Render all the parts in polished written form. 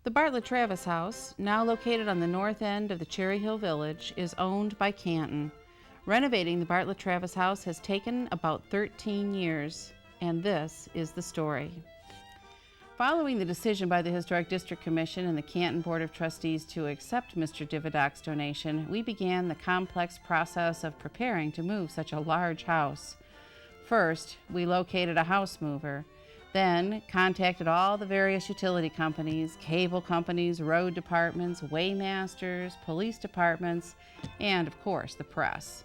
The Bartlett Travis House, now located on the north end of the Cherry Hill Village, is owned by Canton. Renovating the Bartlett Travis House has taken about 13 years, and this is the story. Following the decision by the Historic District Commission and the Canton Board of Trustees to accept Mr. Dividoc's donation, we began the complex process of preparing to move such a large house. First, we located a house mover, then contacted all the various utility companies, cable companies, road departments, waymasters, police departments, and of course the press.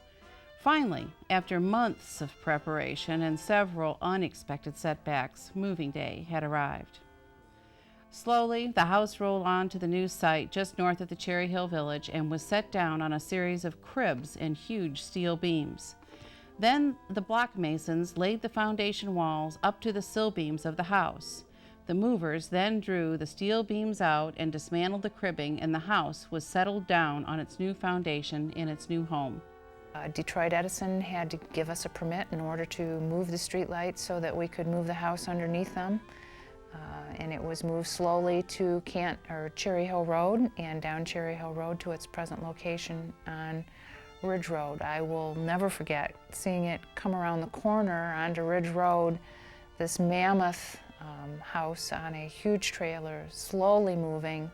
Finally, after months of preparation and several unexpected setbacks, moving day had arrived. Slowly, the house rolled on to the new site just north of the Cherry Hill Village and was set down on a series of cribs and huge steel beams. Then the block masons laid the foundation walls up to the sill beams of the house. The movers then drew the steel beams out and dismantled the cribbing, and the house was settled down on its new foundation in its new home. Detroit Edison had to give us a permit in order to move the streetlights so that we could move the house underneath them. And it was moved slowly to Cherry Hill Road and down Cherry Hill Road to its present location on Ridge Road. I will never forget seeing it come around the corner onto Ridge Road, this mammoth house on a huge trailer, slowly moving.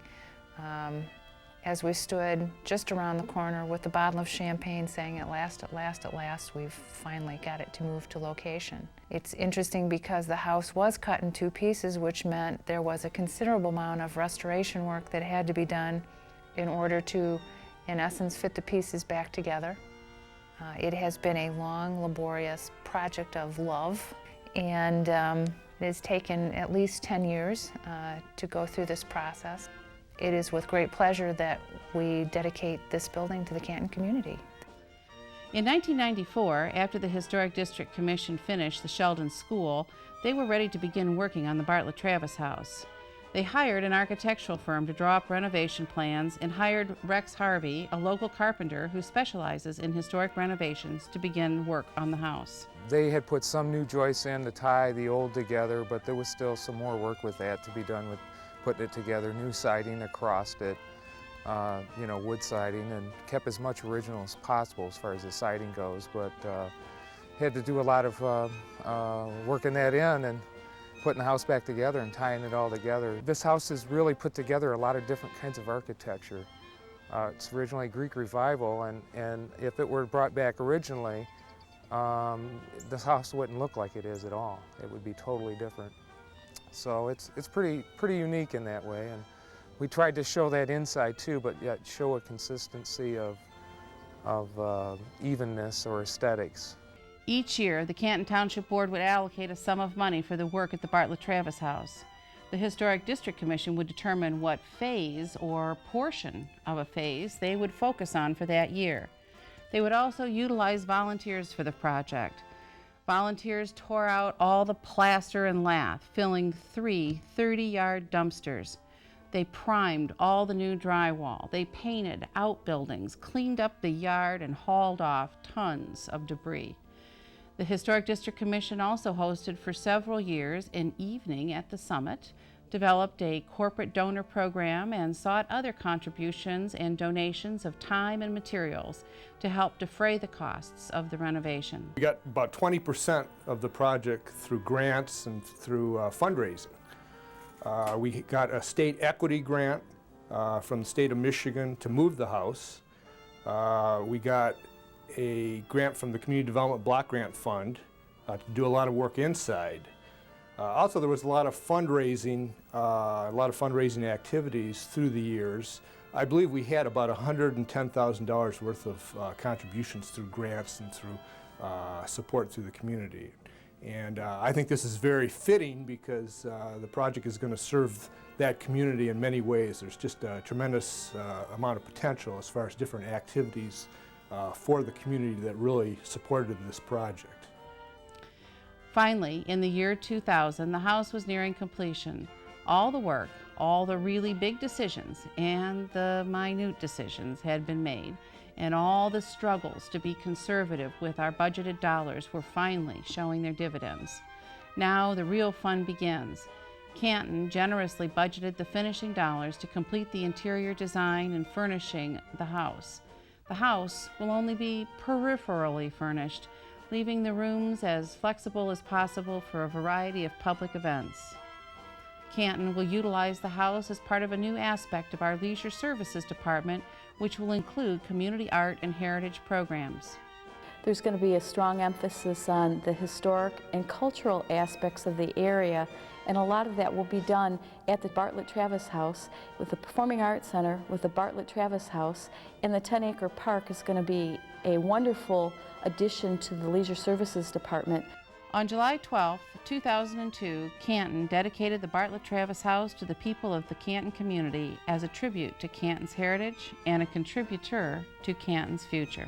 As we stood just around the corner with a bottle of champagne saying, "At last, at last, at last, we've finally got it to move to location." It's interesting because the house was cut in two pieces, which meant there was a considerable amount of restoration work that had to be done in order to, in essence, fit the pieces back together. It has been a long, laborious project of love, and it has taken at least 10 years to go through this process. It is with great pleasure that we dedicate this building to the Canton community. In 1994, after the Historic District Commission finished the Sheldon School, they were ready to begin working on the Bartlett Travis House. They hired an architectural firm to draw up renovation plans and hired Rex Harvey, a local carpenter who specializes in historic renovations, to begin work on the house. They had put some new joists in to tie the old together, but there was still some more work with that to be done with putting it together, new siding across it, wood siding, and kept as much original as possible as far as the siding goes, but had to do a lot of working that in and putting the house back together and tying it all together. This house has really put together a lot of different kinds of architecture. It's originally Greek Revival, and if it were brought back originally, this house wouldn't look like it is at all. It would be totally different. So it's pretty unique in that way, and we tried to show that inside too, but yet show a consistency of evenness or aesthetics. Each year, the Canton Township Board would allocate a sum of money for the work at the Bartlett Travis House. The Historic District Commission would determine what phase or portion of a phase they would focus on for that year. They would also utilize volunteers for the project. Volunteers tore out all the plaster and lath, filling 3 30-yard dumpsters. They primed all the new drywall. They painted outbuildings, cleaned up the yard, and hauled off tons of debris. The Historic District Commission also hosted for several years an evening at the summit, developed a corporate donor program, and sought other contributions and donations of time and materials to help defray the costs of the renovation. We got about 20% of the project through grants and through fundraising. We got a state equity grant from the state of Michigan to move the house. We got a grant from the Community Development Block Grant Fund to do a lot of work inside. Also, there was a lot of fundraising activities through the years. I believe we had about $110,000 worth of contributions through grants and through support through the community. And I think this is very fitting because the project is going to serve that community in many ways. There's just a tremendous amount of potential as far as different activities for the community that really supported this project. Finally, in the year 2000, the house was nearing completion. All the work, all the really big decisions, and the minute decisions had been made, and all the struggles to be conservative with our budgeted dollars were finally showing their dividends. Now the real fun begins. Canton generously budgeted the finishing dollars to complete the interior design and furnishing the house. The house will only be peripherally furnished, leaving the rooms as flexible as possible for a variety of public events. Canton will utilize the house as part of a new aspect of our Leisure Services Department, which will include community art and heritage programs. There's going to be a strong emphasis on the historic and cultural aspects of the area, and a lot of that will be done at the Bartlett Travis House with the Performing Arts Center, with the Bartlett Travis House, and the 10-acre park is going to be a wonderful addition to the Leisure Services Department. On July 12, 2002, Canton dedicated the Bartlett Travis House to the people of the Canton community as a tribute to Canton's heritage and a contributor to Canton's future.